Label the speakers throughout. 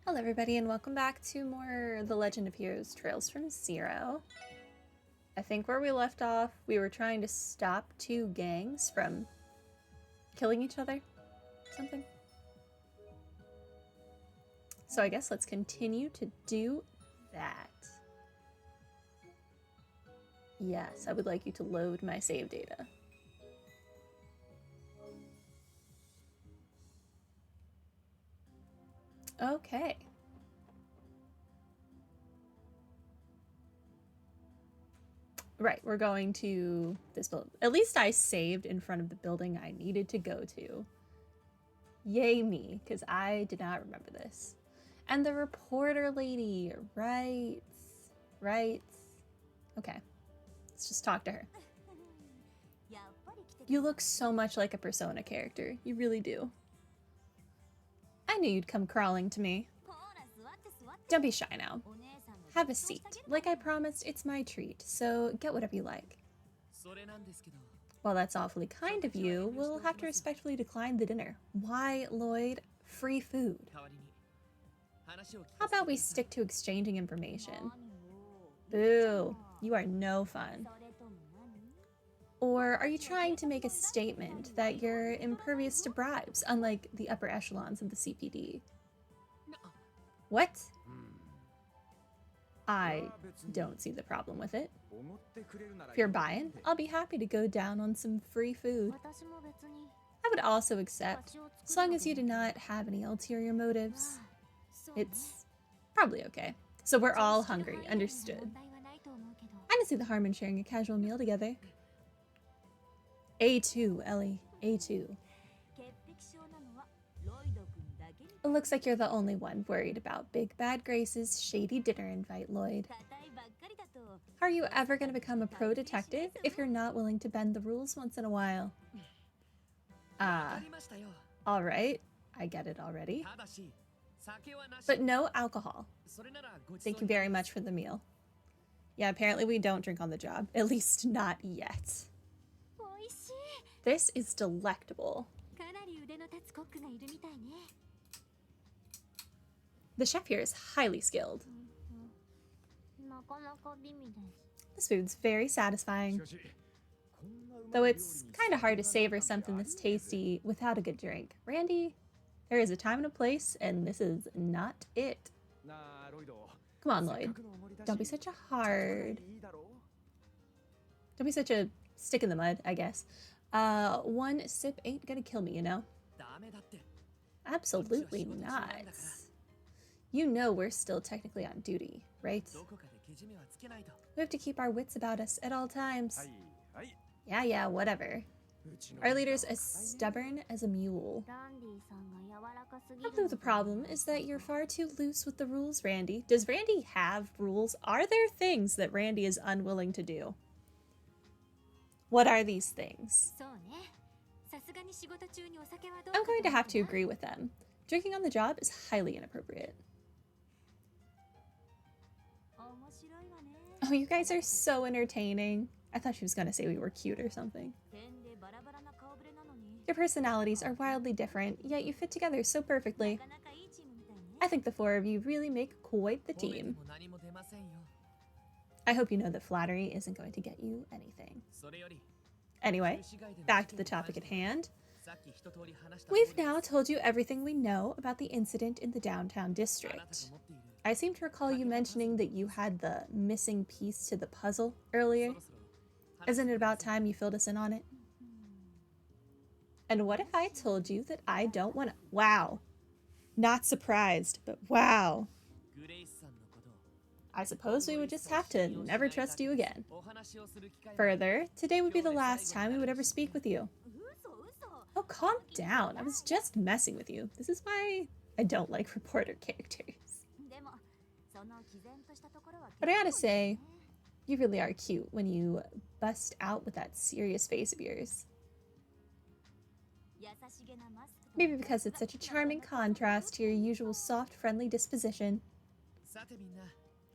Speaker 1: Hello everybody and welcome back to more The Legend of Heroes Trails from Zero. I think where we left off, we were trying to stop two gangs from killing each other. Something. So I guess let's continue to do that. Yes, I would like you to load my save data. Okay. Right, we're going to this building. At least I saved in front of the building I needed to go to. Yay me, because I did not remember this. And the reporter lady, right. Okay, let's just talk to her. You look so much like a Persona character. You really do. I knew you'd come crawling to me. Don't be shy now. Have a seat. Like I promised, it's my treat, so get whatever you like. Well, that's awfully kind of you. We'll have to respectfully decline the dinner. Why, Lloyd? Free food. How about we stick to exchanging information? Boo, you are no fun. Or are you trying to make a statement that you're impervious to bribes, unlike the upper echelons of the CPD? What? I don't see the problem with it. If you're buying, I'll be happy to go down on some free food. I would also accept, as long as you do not have any ulterior motives. It's probably okay. So we're all hungry, understood. I don't see the harm in sharing a casual meal together. A2, Ellie, A2. It looks like you're the only one worried about Big Bad Grace's shady dinner invite, Lloyd. How are you ever going to become a pro detective if you're not willing to bend the rules once in a while? Alright, I get it already. But no alcohol. Thank you very much for the meal. Yeah, apparently we don't drink on the job, at least not yet. This is delectable. The chef here is highly skilled. This food's very satisfying. Though it's kind of hard to savor something this tasty without a good drink. Randy, there is a time and a place, and this is not it. Come on, Lloyd. Don't be such a Don't be such a stick in the mud, I guess. One sip ain't gonna kill me, you know? Absolutely not. You know we're still technically on duty, right? We have to keep our wits about us at all times. Yeah, whatever. Our leader's as stubborn as a mule. I believe the problem is that you're far too loose with the rules, Randy. Does Randy have rules? Are there things that Randy is unwilling to do? What are these things? I'm going to have to agree with them. Drinking on the job is highly inappropriate. Oh, you guys are so entertaining. I thought she was going to say we were cute or something. Your personalities are wildly different, yet you fit together so perfectly. I think the four of you really make quite the team. I hope you know that flattery isn't going to get you anything. Anyway, back to the topic at hand. We've now told you everything we know about the incident in the downtown district. I seem to recall you mentioning that you had the missing piece to the puzzle earlier. Isn't it about time you filled us in on it? And what if I told you that I don't want to... Wow. Not surprised, but wow. I suppose we would just have to never trust you again. Further, today would be the last time we would ever speak with you. Oh, calm down. I was just messing with you. This is why I don't like reporter characters. But I gotta say, you really are cute when you bust out with that serious face of yours. Maybe because it's such a charming contrast to your usual soft, friendly disposition.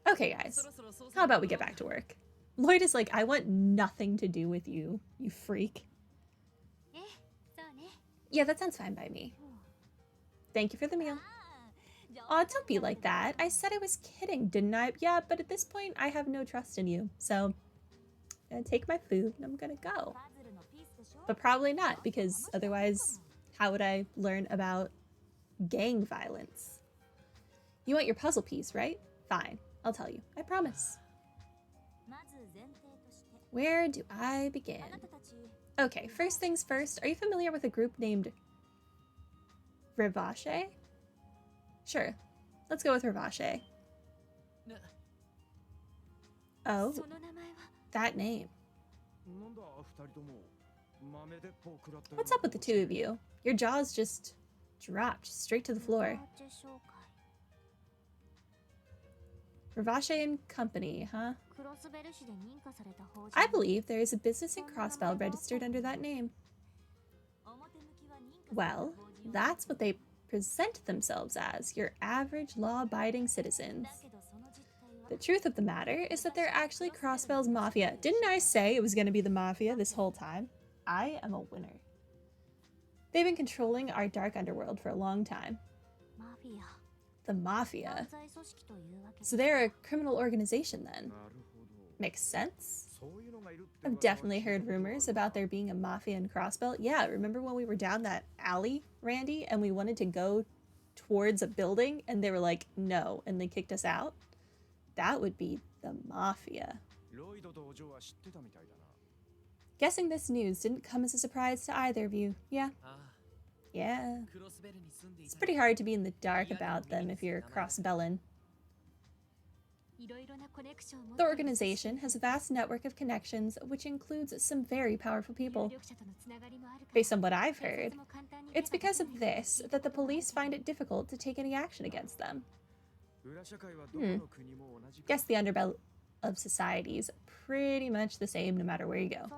Speaker 1: Okay, guys, how about we get back to work? Lloyd is like, I want nothing to do with you, you freak. Yeah, that sounds fine by me. Thank you for the meal. Aw, don't be like that. I said I was kidding, didn't I? Yeah, but at this point, I have no trust in you. So, I'm gonna take my food and I'm gonna go. But probably not, because otherwise, how would I learn about gang violence? You want your puzzle piece, right? Fine, I'll tell you. I promise. Where do I begin? Okay, first things first, are you familiar with a group named Revache? Sure, let's go with Revache. Oh, that name. What's up with the two of you? Your jaws just dropped straight to the floor. Revache and Company, huh? I believe there is a business in Crossbell registered under that name. Well, that's what they present themselves as, your average law-abiding citizens. The truth of the matter is that they're actually Crossbell's mafia. Didn't I say it was going to be the mafia this whole time? I am a winner. They've been controlling our dark underworld for a long time. The mafia. So they're a criminal organization then. Makes sense. I've definitely heard rumors about there being a mafia in Crossbell. Yeah, remember when we were down that alley, Randy, and we wanted to go towards a building and they were like, no, and they kicked us out? That would be the mafia. Guessing this news didn't come as a surprise to either of you, yeah? Yeah. It's pretty hard to be in the dark about them if you're Crossbellin. The organization has a vast network of connections, which includes some very powerful people. Based on what I've heard, it's because of this that the police find it difficult to take any action against them. Guess the underbelly of society is pretty much the same no matter where you go.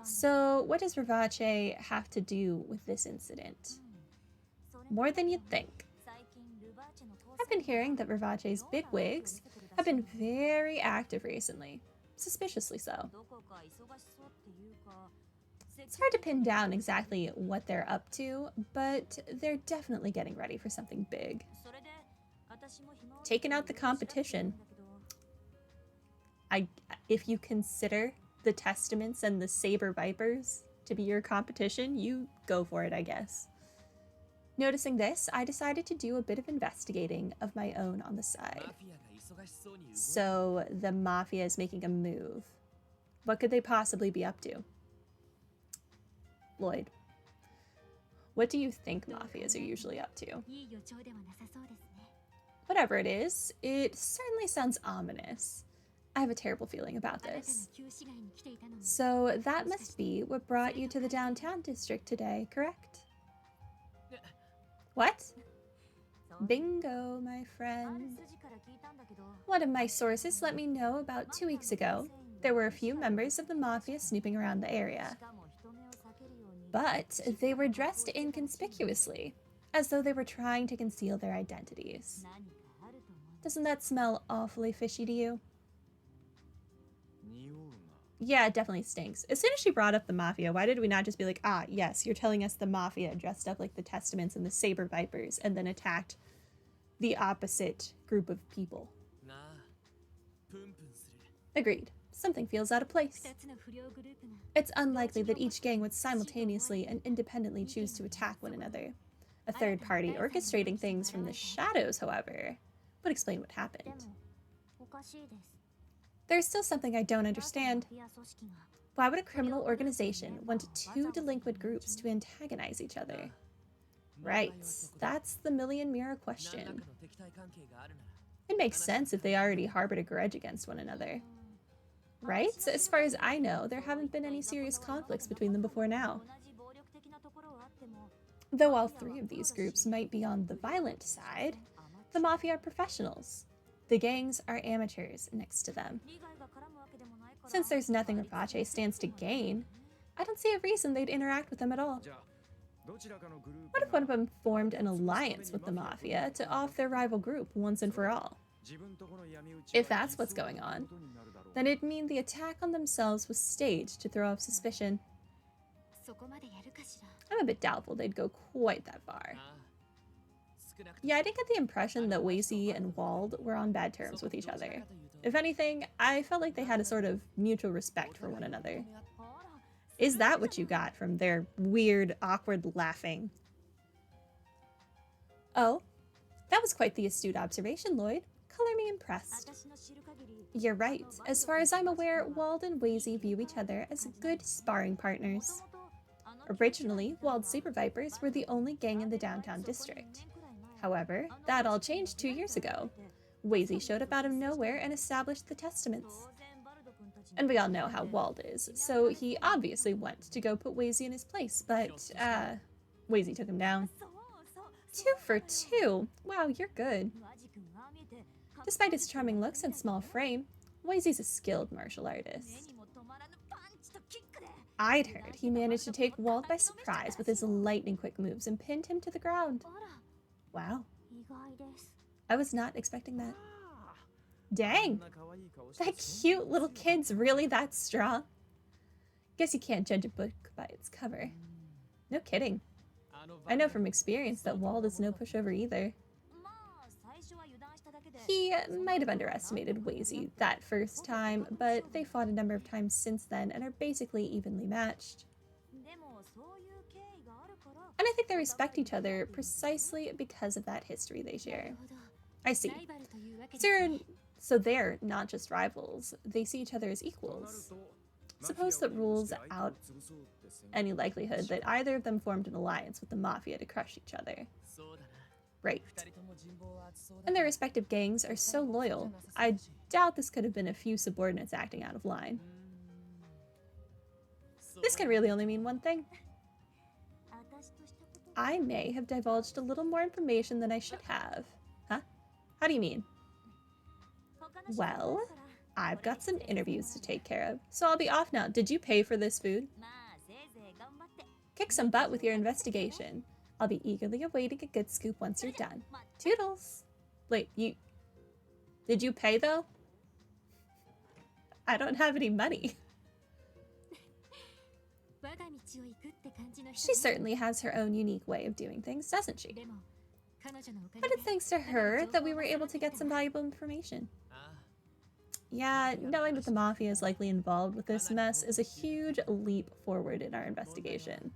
Speaker 1: So, what does Revache have to do with this incident? More than you'd think. I've been hearing that Revache's bigwigs have been very active recently, suspiciously so. It's hard to pin down exactly what they're up to, but they're definitely getting ready for something big. Taking out the competition. If you consider the Testaments and the Saber Vipers to be your competition, you go for it, I guess. Noticing this, I decided to do a bit of investigating of my own on the side. So the mafia is making a move. What could they possibly be up to? Lloyd, what do you think mafias are usually up to? Whatever it is, it certainly sounds ominous. I have a terrible feeling about this. So that must be what brought you to the downtown district today, correct? What? Bingo, my friend. One of my sources let me know about 2 weeks ago there were a few members of the mafia snooping around the area. But they were dressed inconspicuously, as though they were trying to conceal their identities. Doesn't that smell awfully fishy to you? Yeah, it definitely stinks. As soon as she brought up the mafia, why did we not just be like, ah, yes, you're telling us the mafia dressed up like the Testaments and the Saber Vipers and then attacked the opposite group of people? Agreed. Something feels out of place. It's unlikely that each gang would simultaneously and independently choose to attack one another. A third party orchestrating things from the shadows, however, would explain what happened. There's still something I don't understand. Why would a criminal organization want two delinquent groups to antagonize each other? Right, that's the million-mirror question. It makes sense if they already harbored a grudge against one another. Right? So as far as I know, there haven't been any serious conflicts between them before now. Though all three of these groups might be on the violent side, the Mafia are professionals. The gangs are amateurs next to them. Since there's nothing Revache stands to gain, I don't see a reason they'd interact with them at all. What if one of them formed an alliance with the Mafia to off their rival group once and for all? If that's what's going on, then it'd mean the attack on themselves was staged to throw off suspicion. I'm a bit doubtful they'd go quite that far. Yeah, I didn't get the impression that Wacy and Wald were on bad terms with each other. If anything, I felt like they had a sort of mutual respect for one another. Is that what you got from their weird, awkward laughing? Oh, that was quite the astute observation, Lloyd. Color me impressed. You're right. As far as I'm aware, Wald and Wazy view each other as good sparring partners. Originally, Wald's Super Vipers were the only gang in the downtown district. However, that all changed 2 years ago. Wazy showed up out of nowhere and established the Testaments. And we all know how Wald is, so he obviously went to go put Wazy in his place, but, Wazy took him down. 2 for 2? Wow, you're good. Despite his charming looks and small frame, Wazy's a skilled martial artist. I'd heard he managed to take Wald by surprise with his lightning-quick moves and pinned him to the ground. Wow. I was not expecting that. Dang! That cute little kid's really that strong? Guess you can't judge a book by its cover. No kidding. I know from experience that Wald is no pushover either. He might have underestimated Wazy that first time, but they fought a number of times since then and are basically evenly matched. And I think they respect each other precisely because of that history they share. I see. So they're not just rivals, they see each other as equals. Suppose that rules out any likelihood that either of them formed an alliance with the Mafia to crush each other. Right. And their respective gangs are so loyal, I doubt this could have been a few subordinates acting out of line. This can really only mean one thing. I may have divulged a little more information than I should have. Huh? How do you mean? Well, I've got some interviews to take care of, so I'll be off now. Did you pay for this food? Kick some butt with your investigation. I'll be eagerly awaiting a good scoop once you're done. Toodles! Wait, did you pay though? I don't have any money. She certainly has her own unique way of doing things, doesn't she? But it's thanks to her that we were able to get some valuable information. Yeah, knowing that the Mafia is likely involved with this mess is a huge leap forward in our investigation.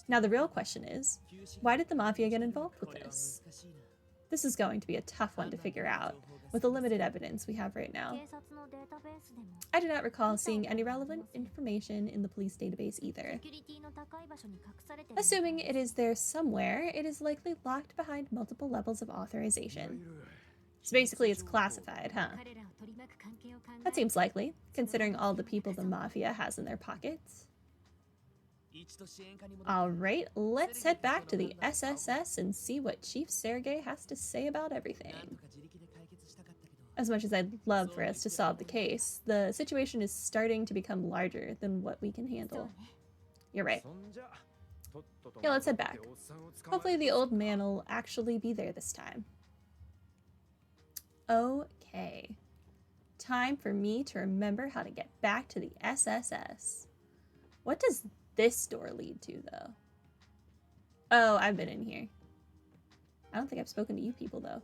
Speaker 1: Now the real question is, why did the Mafia get involved with this? This is going to be a tough one to figure out, with the limited evidence we have right now. I do not recall seeing any relevant information in the police database either. Assuming it is there somewhere, it is likely locked behind multiple levels of authorization. So basically it's classified, huh? That seems likely, considering all the people the Mafia has in their pockets. Alright, let's head back to the SSS and see what Chief Sergei has to say about everything. As much as I'd love for us to solve the case, the situation is starting to become larger than what we can handle. You're right. Yeah, let's head back. Hopefully the old man will actually be there this time. Okay. Time for me to remember how to get back to the SSS. What does this door lead to, though? Oh, I've been in here. I don't think I've spoken to you people, though.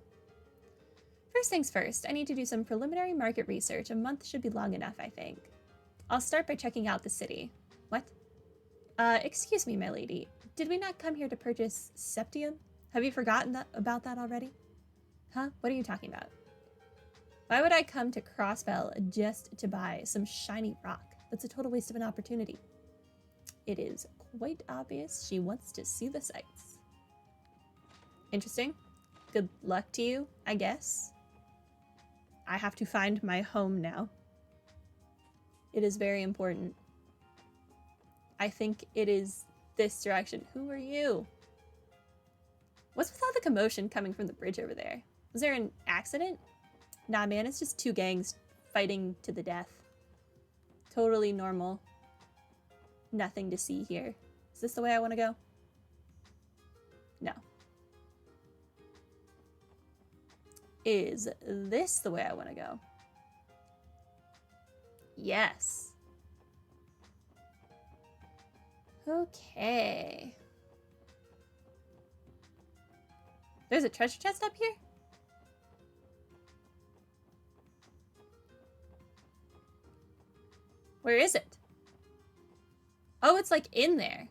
Speaker 1: First things first, I need to do some preliminary market research. A month should be long enough, I think. I'll start by checking out the city. What? Excuse me, my lady. Did we not come here to purchase septium? Have you forgotten about that already? Huh? What are you talking about? Why would I come to Crossbell just to buy some shiny rock? That's a total waste of an opportunity. It is quite obvious she wants to see the sights. Interesting. Good luck to you, I guess. I have to find my home now. It is very important. I think it is this direction. Who are you? What's with all the commotion coming from the bridge over there? Was there an accident? Nah, man, it's just 2 gangs fighting to the death. Totally normal. Nothing to see here. Is this the way I want to go? No. Is this the way I want to go? Yes. Okay. There's a treasure chest up here? Where is it? Oh, it's like in there.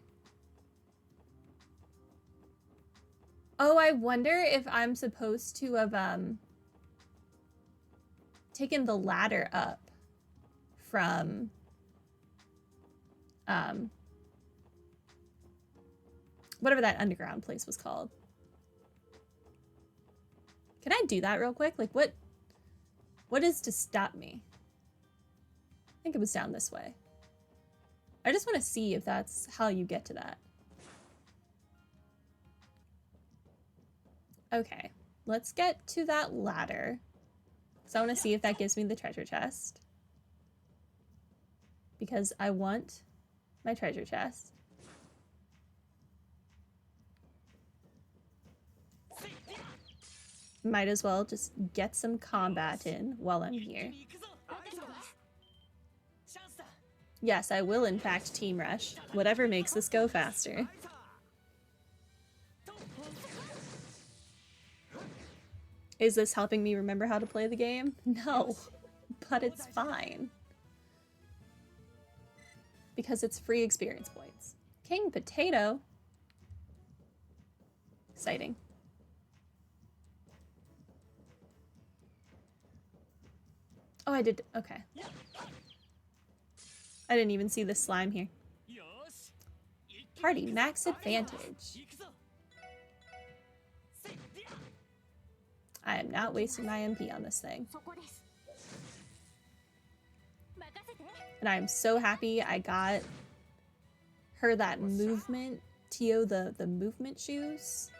Speaker 1: Oh, I wonder if I'm supposed to have taken the ladder up from whatever that underground place was called. Can I do that real quick? Like what is to stop me? I think it was down this way. I just want to see if that's how you get to that. Okay, let's get to that ladder. So I want to see if that gives me the treasure chest. Because I want my treasure chest. Might as well just get some combat in while I'm here. Yes, I will in fact team rush. Whatever makes this go faster. Is this helping me remember how to play the game? No, but it's fine. Because it's free experience points. King Potato. Exciting. Oh, I did. Okay. I didn't even see the slime here. Party max advantage. I am not wasting my MP on this thing. And I am so happy I got her that movement, Tio, the movement shoes.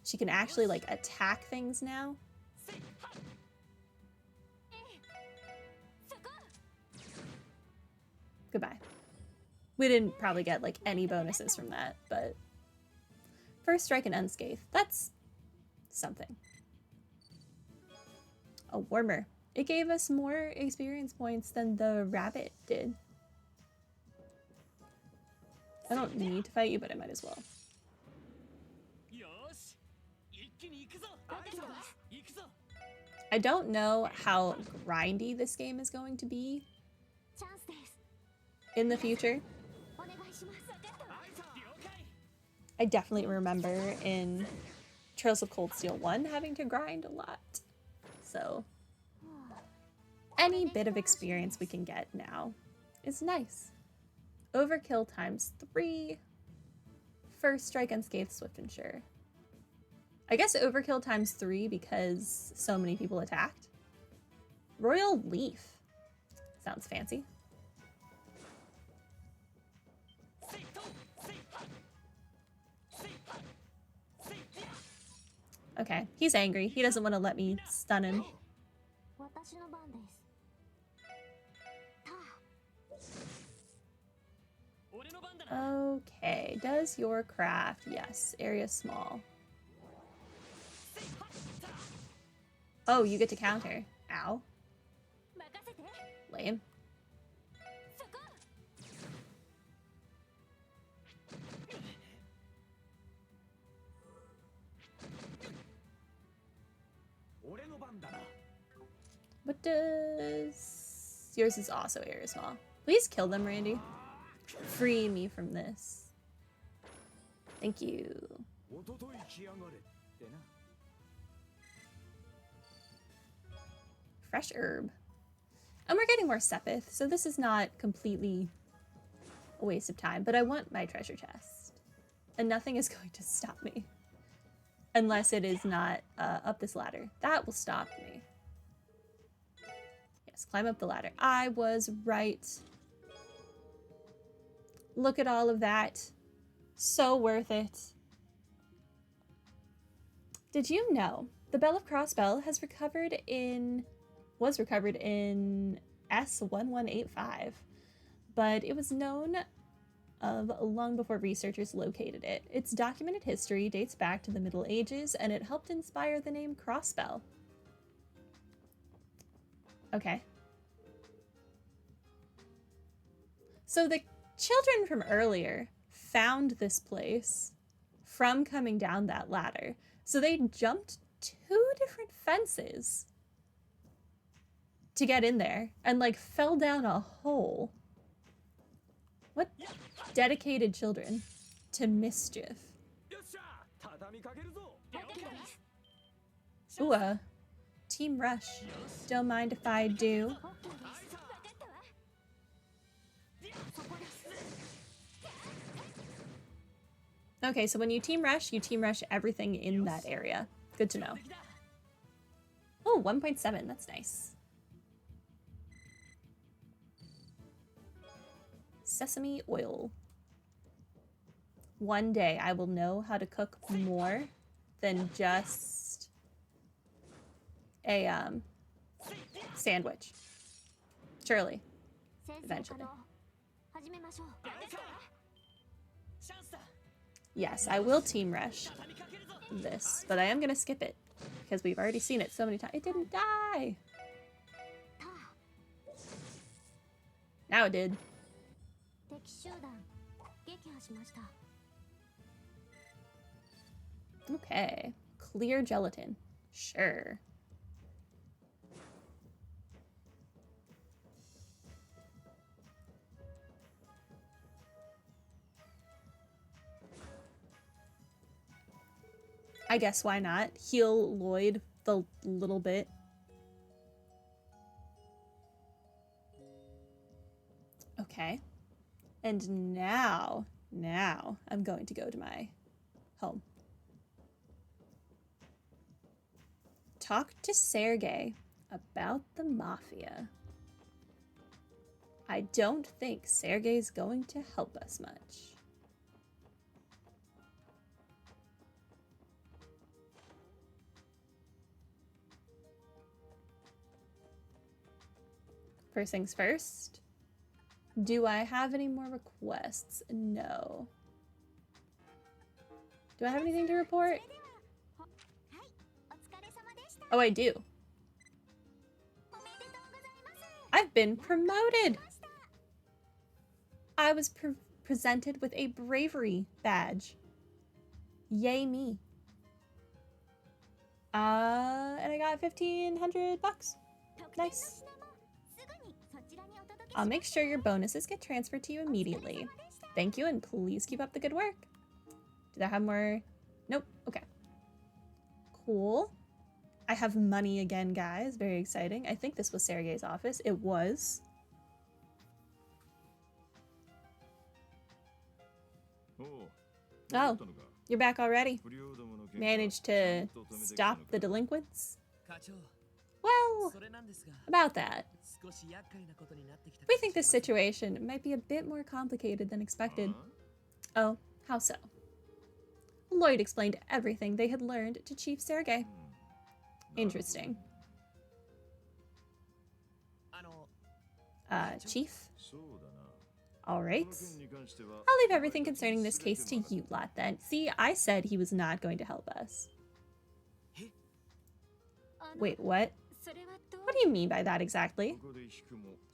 Speaker 1: She can actually like attack things now. Goodbye. We didn't probably get like any bonuses from that, but first strike and unscathed. That's something. A warmer. It gave us more experience points than the rabbit did. I don't need to fight you, but I might as well. I don't know how grindy this game is going to be in the future. I definitely remember in Trails of Cold Steel 1 having to grind a lot. So any bit of experience we can get now is nice. Overkill ×3. First strike unscathed, swift and sure. I guess overkill ×3 because so many people attacked. Royal Leaf. Sounds fancy. Okay, he's angry. He doesn't want to let me stun him. Okay, does your craft? Yes, area small. Oh, you get to counter. Ow. Lame. What does... Yours is also area small. Please kill them, Randy. Free me from this. Thank you. Fresh herb. And we're getting more Sepith, so this is not completely a waste of time, but I want my treasure chest. And nothing is going to stop me. Unless it is not up this ladder. That will stop me. Yes, climb up the ladder. I was right. Look at all of that. So worth it. Did you know the Bell of Crossbell was recovered in S1185, but it was known of long before researchers located it. Its documented history dates back to the Middle Ages, and it helped inspire the name Crossbell. Okay. So the children from earlier found this place from coming down that ladder. So they jumped 2 different fences to get in there and like fell down a hole. What dedicated children to mischief. Ooh, Team Rush. Don't mind if I do. Okay, so when you team rush everything in that area. Good to know. Oh, 1.7. That's nice. Sesame oil. One day I will know how to cook more than just a sandwich. Surely. Eventually. Yes, I will team rush this, but I am gonna skip it because we've already seen it so many times. It didn't die. Now it did. Okay, clear gelatin. Sure. I guess why not? Heal Lloyd the little bit. Okay. And now I'm going to go to my home. Talk to Sergei about the Mafia. I don't think Sergei's going to help us much. First things first. Do I have any more requests? No. Do I have anything to report? Oh, I do. I've been promoted! I was presented with a bravery badge. Yay me. And I got 1,500 bucks. Nice. I'll make sure your bonuses get transferred to you immediately. Thank you, and please keep up the good work. Did I have more? Nope. Okay. Cool. I have money again, guys. Very exciting. I think this was Sergei's office. It was. Oh, you're back already. Managed to stop the delinquents? Well, about that. We think this situation might be a bit more complicated than expected. Oh, how so? Lloyd explained everything they had learned to Chief Sergei. Interesting. Chief? Alright. I'll leave everything concerning this case to you lot then. See, I said he was not going to help us. Wait, what? What do you mean by that exactly?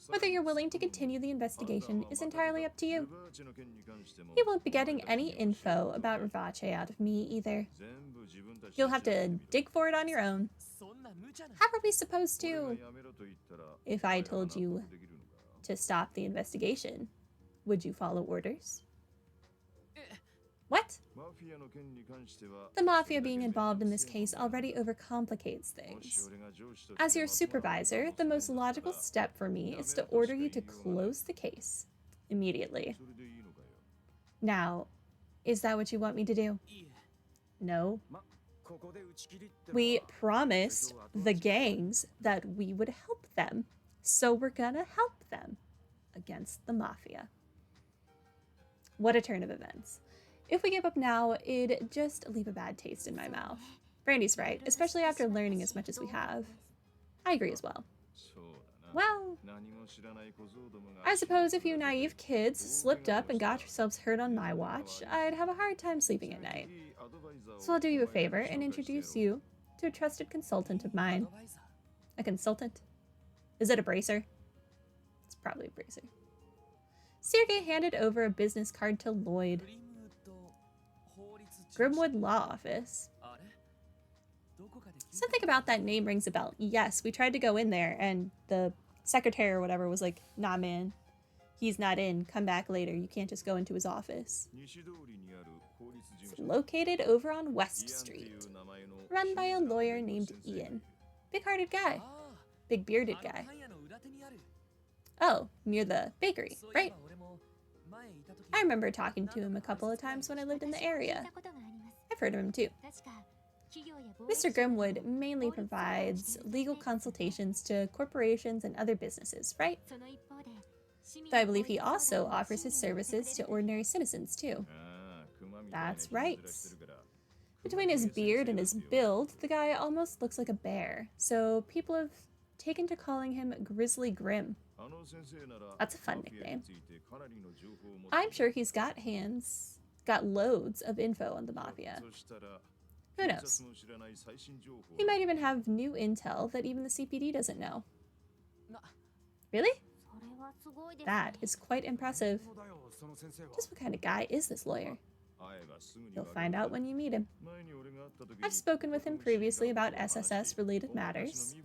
Speaker 1: Whether you're willing to continue the investigation is entirely up to you. You won't be getting any info about Revache out of me either. You'll have to dig for it on your own. How are we supposed to? If I told you to stop the investigation, would you follow orders? What? The Mafia being involved in this case already overcomplicates things. As your supervisor, the most logical step for me is to order you to close the case immediately. Now, is that what you want me to do? No. We promised the gangs that we would help them, so we're gonna help them against the Mafia. What a turn of events. If we give up now, it'd just leave a bad taste in my mouth. Brandy's right, especially after learning as much as we have. I agree as well. Well, I suppose if you naive kids slipped up and got yourselves hurt on my watch, I'd have a hard time sleeping at night. So I'll do you a favor and introduce you to a trusted consultant of mine. A consultant? Is it a bracer? It's probably a bracer. Sergei handed over a business card to Lloyd. Grimwood Law Office. Something about that name rings a bell. Yes, we tried to go in there, and the secretary or whatever was like, nah, man. He's not in. Come back later. You can't just go into his office. It's located over on West Street. Run by a lawyer named Ian. Big-hearted guy. Big-bearded guy. Oh, near the bakery, right? I remember talking to him a couple of times when I lived in the area. I've heard of him too. Mr. Grimwood mainly provides legal consultations to corporations and other businesses, right? Though I believe he also offers his services to ordinary citizens too. That's right. Between his beard and his build, the guy almost looks like a bear, so people have taken to calling him Grizzly Grim. That's a fun nickname. I'm sure he's got loads of info on the Mafia. Who knows? He might even have new intel that even the CPD doesn't know. Really? That is quite impressive. Just what kind of guy is this lawyer? You'll find out when you meet him. I've spoken with him previously about SSS-related matters.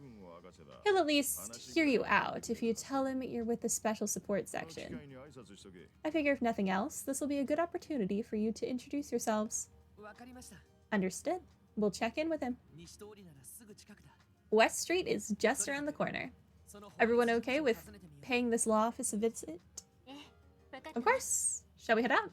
Speaker 1: He'll at least hear you out if you tell him you're with the Special Support Section. I figure if nothing else, this will be a good opportunity for you to introduce yourselves. Understood. We'll check in with him. West Street is just around the corner. Everyone okay with paying this law office a visit? Of course. Shall we head out?